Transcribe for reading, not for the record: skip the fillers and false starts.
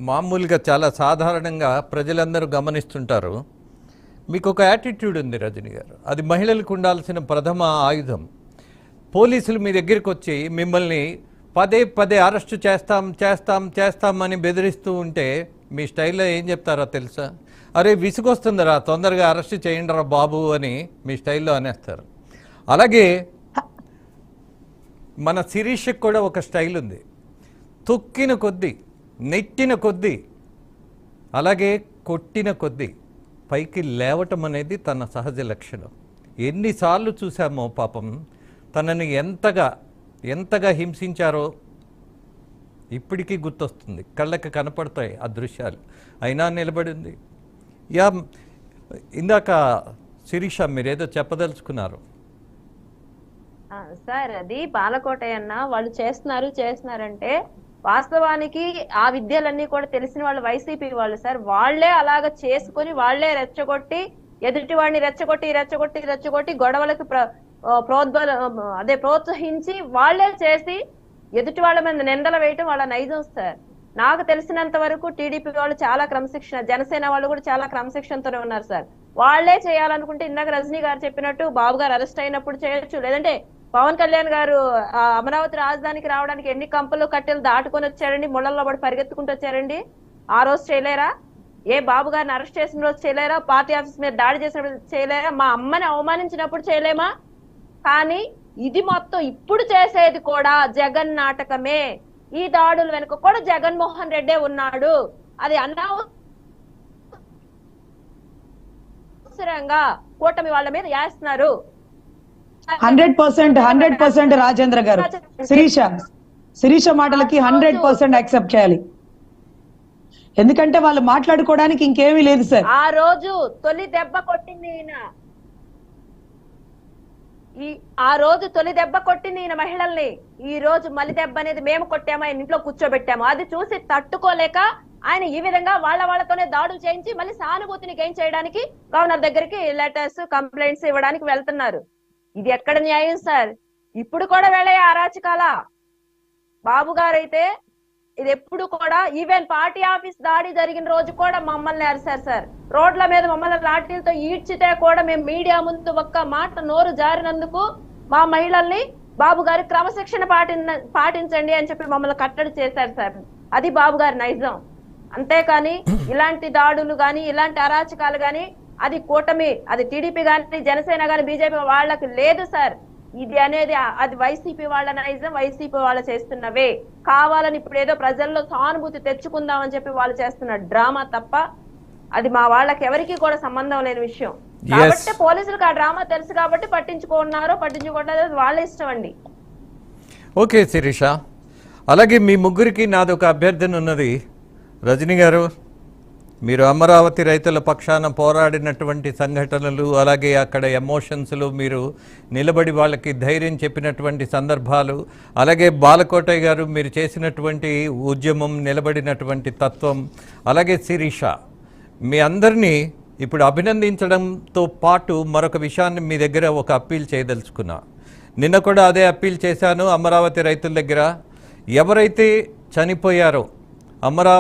మామూలుగా చాలా సాధారణంగా ప్రజలందరూ గమనిస్తుంటారు. మీకు ఒక యాటిట్యూడ్ ఉంది రజనీ గారు. అది మహిళలకు ఉండాల్సిన ప్రథమ ఆయుధం. పోలీసులు మీ దగ్గరికి వచ్చి మిమ్మల్ని పదే పదే అరెస్టు చేస్తామని బెదిరిస్తూ ఉంటే మీ స్టైల్లో ఏం చెప్తారో తెలుసా? అరే విసుగొస్తుందిరా, తొందరగా అరెస్టు చేయండిరా బాబు అని మీ స్టైల్లో అనేస్తారు. అలాగే మన శిరీషకు కూడా ఒక స్టైల్ ఉంది. తొక్కిన కొద్దీ, నెట్టిన కొద్దీ, అలాగే కొట్టిన కొద్దీ పైకి లేవటం అనేది తన సహజ లక్షణం. ఎన్నిసార్లు చూసామో పాపం తనని ఎంతగా హింసించారో ఇప్పటికీ గుర్తొస్తుంది. కళ్ళకి కనపడతాయి ఆ దృశ్యాలు. అయినా నిలబడింది. ఇందాక శిరీష మీరేదో చెప్పదలుచుకున్నారు. సార్, అది బాలకోటయ్య అన్న వాళ్ళు చేస్తున్నారంటే వాస్తవానికి ఆ విద్యలన్నీ కూడా తెలిసిన వాళ్ళు వైసీపీ వాళ్ళు సార్. వాళ్లే అలాగ చేసుకుని వాళ్లే రెచ్చగొట్టి ఎదుటి వాడిని రెచ్చగొట్టి గొడవలకు ప్రోత్సహించి వాళ్లే చేసి ఎదుటి వాళ్ళ మీద నిందలు వేయటం వాళ్ళ నైజం సార్. నాకు తెలిసినంత వరకు టీడీపీ వాళ్ళు చాలా క్రమశిక్షణ, జనసేన వాళ్ళు కూడా చాలా క్రమశిక్షణతోనే ఉన్నారు సార్. వాళ్లే చేయాలనుకుంటే ఇందాక రజనీ గారు చెప్పినట్టు బాబు గారు అరెస్ట్ అయినప్పుడు చేయొచ్చు, లేదంటే పవన్ కళ్యాణ్ గారు అమరావతి రాజధానికి రావడానికి ఎన్ని కంపలు కట్టెలు దాటుకొని వచ్చారండి, ముళ్ళల్లో పడి పరిగెత్తుకుంటూ వచ్చారండి. ఆ రోజు చేయలేరా? ఏ బాబు గారిని అరెస్ట్ చేసిన రోజు చేయలేరా? పార్టీ ఆఫీస్ మీద దాడి చేసినప్పుడు చేయలేరా? మా అమ్మని అవమానించినప్పుడు చేయలేమా? కానీ ఇది మొత్తం ఇప్పుడు చేసేది కూడా జగన్ నాటకమే. ఈ దాడుల వెనుక కూడా జగన్మోహన్ రెడ్డే ఉన్నాడు. అది అనవసరంగా కూటమి వాళ్ళ మీద వేస్తున్నారు. 100% రాజేంద్ర గారు, శిరీష మాటలకి 100% యాక్సెప్ట్ చేయాలి. ఎందుకంటే వాళ్ళు మాట్లాడుకోవడానికి ఇంకేమీ లేదు సార్. ఆ రోజు తొలి దెబ్బ కొట్టింది ఈయన మహిళల్ని. ఈ రోజు మళ్ళీ దెబ్బ అనేది మేము కొట్టాము, ఆయన ఇంట్లో కూర్చోబెట్టాము. అది చూసి తట్టుకోలేక ఆయన ఈ విధంగా వాళ్ళతోనే దాడులు చేయించి మళ్ళీ సానుభూతిని గెయిన్ చేయడానికి గవర్నర్ దగ్గరికి లెటర్స్, కంప్లైంట్స్ ఇవ్వడానికి వెళ్తున్నారు. ఇది ఎక్కడ న్యాయం సార్? ఇప్పుడు కూడా వెళ్ళే అరాచకాల బాబు గారైతే ఇది ఎప్పుడు కూడా, ఈవెన్ పార్టీ ఆఫీస్ దాడి జరిగిన రోజు కూడా మమ్మల్ని అరిశారు సార్. రోడ్ల మీద మమ్మల్ని లాఠీలతో ఈడ్చితే కూడా మేము మీడియా ముందు ఒక్క మాట నోరు జారినందుకు మా మహిళల్ని బాబు గారి క్రమశిక్షణ పాటించండి అని చెప్పి మమ్మల్ని కట్టడి చేశారు సార్. అది బాబు గారి నైజం. అంతేకాని ఇలాంటి దాడులు గాని, ఇలాంటి అరాచకాలు గాని అది కూటమి, అది టీడీపీ గాని, జనసేన గాని, బీజేపీ వాళ్ళకి లేదు సార్. ఇది అనేది అది వైసీపీ వాళ్ళ నైజం, వైసీపీ వాళ్ళు చేస్తున్నవే. కావాలని ఇప్పుడు ఏదో ప్రజల్లో సానుభూతి తెచ్చుకుందామని చెప్పి వాళ్ళు చేస్తున్న డ్రామా తప్ప అది మా వాళ్ళకి ఎవరికి కూడా సంబంధం లేని విషయం. కాబట్టి పోలీసులకు ఆ డ్రామా తెలుసు కాబట్టి పట్టించుకోవట్లేదు, వాళ్ళ ఇష్టం అండి. ఓకే శిరీష, అలాగే మీ ముగ్గురికి నాదొక అభ్యర్థన ఉన్నది. రజనీ గారు, మీరు అమరావతి రైతుల పక్షాన పోరాడినటువంటి సంఘటనలు, అలాగే అక్కడ ఎమోషన్స్లో మీరు నిలబడి వాళ్ళకి ధైర్యం చెప్పినటువంటి సందర్భాలు, అలాగే బాలకోటయ్య గారు మీరు చేసినటువంటి ఉద్యమం, నిలబడినటువంటి తత్వం, అలాగే శిరీష, మీ అందరినీ ఇప్పుడు అభినందించడంతో పాటు మరొక విషయాన్ని మీ దగ్గర ఒక అప్పీల్ చేయదలుచుకున్నా. నిన్న కూడా అదే అప్పీల్ చేశాను అమరావతి రైతుల దగ్గర. ఎవరైతే చనిపోయారో అమరావతి